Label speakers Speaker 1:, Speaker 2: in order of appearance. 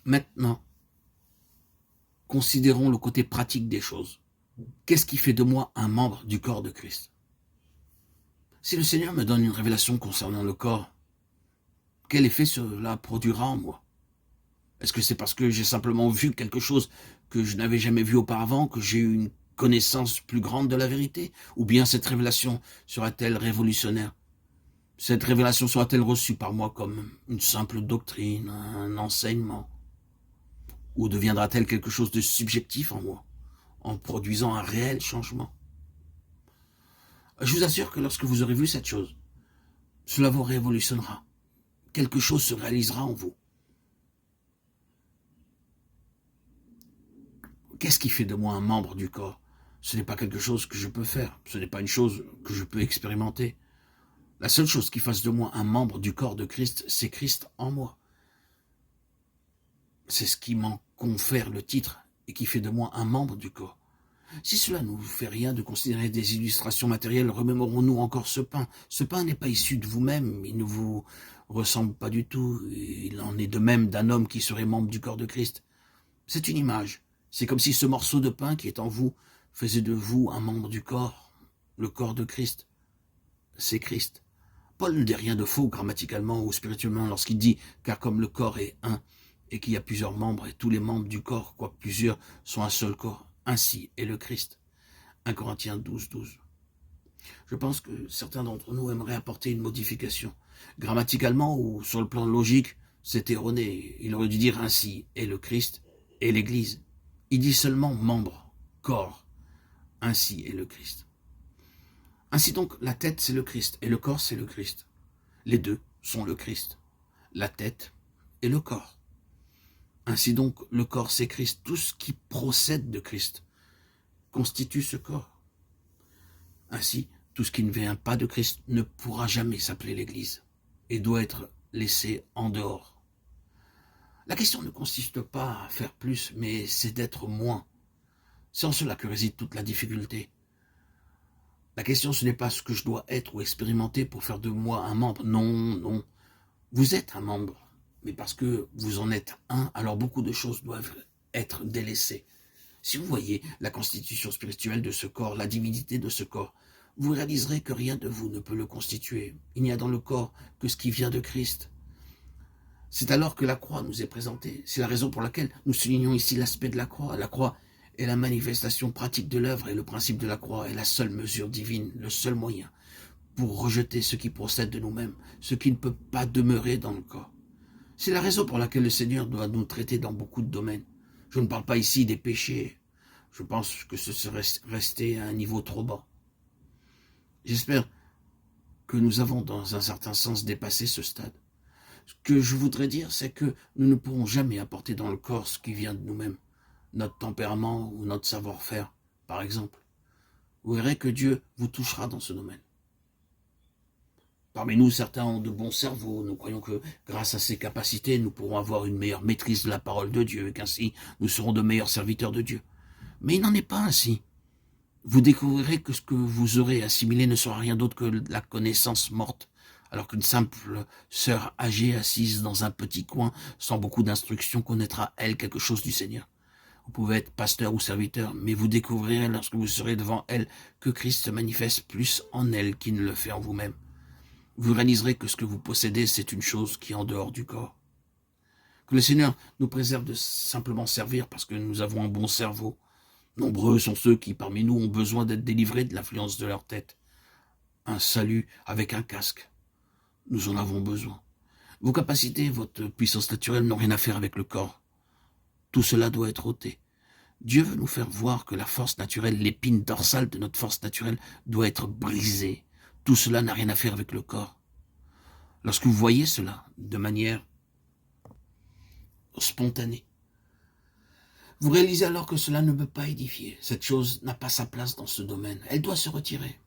Speaker 1: Maintenant, considérons le côté pratique des choses. Qu'est-ce qui fait de moi un membre du corps de Christ? Si le Seigneur me donne une révélation concernant le corps, quel effet cela produira en moi? Est-ce que c'est parce que j'ai simplement vu quelque chose que je n'avais jamais vu auparavant, que j'ai eu une connaissance plus grande de la vérité? Ou bien cette révélation sera-t-elle révolutionnaire? Cette révélation sera-t-elle reçue par moi comme une simple doctrine, un enseignement? Ou deviendra-t-elle quelque chose de subjectif en moi, en produisant un réel changement? Je vous assure que lorsque vous aurez vu cette chose, cela vous révolutionnera. Quelque chose se réalisera en vous. Qu'est-ce qui fait de moi un membre du corps? Ce n'est pas quelque chose que je peux faire, ce n'est pas une chose que je peux expérimenter. La seule chose qui fasse de moi un membre du corps de Christ, c'est Christ en moi. C'est ce qui m'en confère le titre et qui fait de moi un membre du corps. Si cela ne vous fait rien de considérer des illustrations matérielles, remémorons-nous encore ce pain. Ce pain n'est pas issu de vous-même, il ne vous ressemble pas du tout. Il en est de même d'un homme qui serait membre du corps de Christ. C'est une image. C'est comme si ce morceau de pain qui est en vous faisait de vous un membre du corps, le corps de Christ. C'est Christ. Paul ne dit rien de faux grammaticalement ou spirituellement lorsqu'il dit « car comme le corps est un, et qu'il y a plusieurs membres, et tous les membres du corps, quoique plusieurs, sont un seul corps, ainsi est le Christ. » 1 Corinthiens 12, 12. Je pense que certains d'entre nous aimeraient apporter une modification. Grammaticalement ou sur le plan logique, c'est erroné. Il aurait dû dire ainsi est le Christ et l'Église. Il dit seulement membre, corps. Ainsi est le Christ. Ainsi donc, la tête c'est le Christ et le corps c'est le Christ. Les deux sont le Christ. La tête et le corps. Ainsi donc, le corps c'est Christ. Tout ce qui procède de Christ constitue ce corps. Ainsi, tout ce qui ne vient pas de Christ ne pourra jamais s'appeler l'Église et doit être laissé en dehors. La question ne consiste pas à faire plus, mais c'est d'être moins. C'est en cela que réside toute la difficulté. La question, ce n'est pas ce que je dois être ou expérimenter pour faire de moi un membre. Non, non. Vous êtes un membre, mais parce que vous en êtes un, alors beaucoup de choses doivent être délaissées. Si vous voyez la constitution spirituelle de ce corps, la divinité de ce corps, vous réaliserez que rien de vous ne peut le constituer. Il n'y a dans le corps que ce qui vient de Christ. C'est alors que la croix nous est présentée. C'est la raison pour laquelle nous soulignons ici l'aspect de la croix. La croix est la manifestation pratique de l'œuvre et le principe de la croix est la seule mesure divine, le seul moyen pour rejeter ce qui procède de nous-mêmes, ce qui ne peut pas demeurer dans le corps. C'est la raison pour laquelle le Seigneur doit nous traiter dans beaucoup de domaines. Je ne parle pas ici des péchés. Je pense que ce serait rester à un niveau trop bas. J'espère que nous avons dans un certain sens dépassé ce stade. Ce que je voudrais dire, c'est que nous ne pourrons jamais apporter dans le corps ce qui vient de nous-mêmes, notre tempérament ou notre savoir-faire, par exemple. Vous verrez que Dieu vous touchera dans ce domaine. Parmi nous, certains ont de bons cerveaux. Nous croyons que grâce à ces capacités, nous pourrons avoir une meilleure maîtrise de la parole de Dieu et qu'ainsi nous serons de meilleurs serviteurs de Dieu. Mais il n'en est pas ainsi. Vous découvrirez que ce que vous aurez assimilé ne sera rien d'autre que la connaissance morte, alors qu'une simple sœur âgée assise dans un petit coin, sans beaucoup d'instruction, connaîtra, elle, quelque chose du Seigneur. Vous pouvez être pasteur ou serviteur, mais vous découvrirez lorsque vous serez devant elle que Christ se manifeste plus en elle qu'il ne le fait en vous-même. Vous réaliserez que ce que vous possédez, c'est une chose qui est en dehors du corps. Que le Seigneur nous préserve de simplement servir parce que nous avons un bon cerveau. Nombreux sont ceux qui, parmi nous, ont besoin d'être délivrés de l'influence de leur tête. Un salut avec un casque. Nous en avons besoin. Vos capacités, votre puissance naturelle n'ont rien à faire avec le corps. Tout cela doit être ôté. Dieu veut nous faire voir que la force naturelle, l'épine dorsale de notre force naturelle, doit être brisée. Tout cela n'a rien à faire avec le corps. Lorsque vous voyez cela de manière spontanée, vous réalisez alors que cela ne peut pas édifier. Cette chose n'a pas sa place dans ce domaine. Elle doit se retirer.